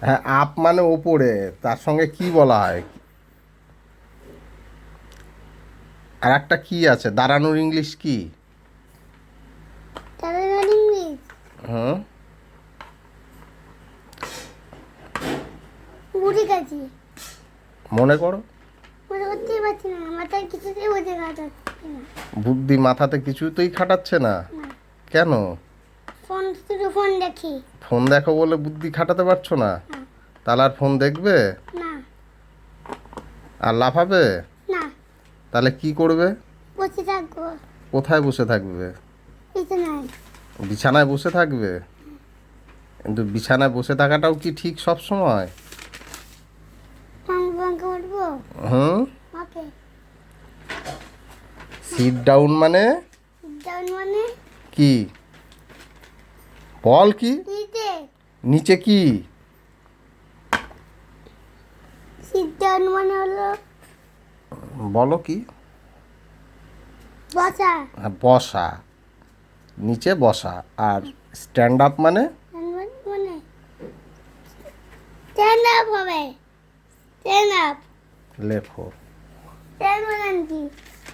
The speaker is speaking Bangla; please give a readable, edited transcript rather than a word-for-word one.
হ্যাঁ, আপ মানে ওপরে, তার সঙ্গে কি বলা হয়? আর একটা কি আছে, দাঁড়ানোর ইংলিশ কি? দাঁড়ানোর ইংলিশ হুম। বুড়ি কাছি। মনে করো। মনে করতেই পারছি না, মাথায় কিছুতেই বুঝে কাটাচ্ছি না। বুদ্ধি মাথাতে কিছুতেই খাটাচ্ছে না? না, কেন? ফোন, শুধু ফোন দেখি। ফোন দেখো বলে বুদ্ধি খাটাতে পারছো না? না। তাহলে আর ফোন দেখবে? না। আর লাফাবে? না। তাহলে কি করবে? বসে থাকবো। কোথায় বসে থাকবে? বিছানায়। বিছানায় বসে থাকবে? কিন্তু বিছানায় বসে থাকাটাও কি ঠিক সব সময়? পাঙ্কে উঠবো। হুম। ওকে। সিট ডাউন মানে ডাউন মানে কি? বল কি? নিচে। নিচে কি? সিট ডাউন মানে হলো বলো কি? বসা। বসা। নিচে বসা। আর স্ট্যান্ড আপ মানে? মানে স্ট্যান্ড আপ হবে। Stand up. লেখো। স্ট্যান্ড মানে কি?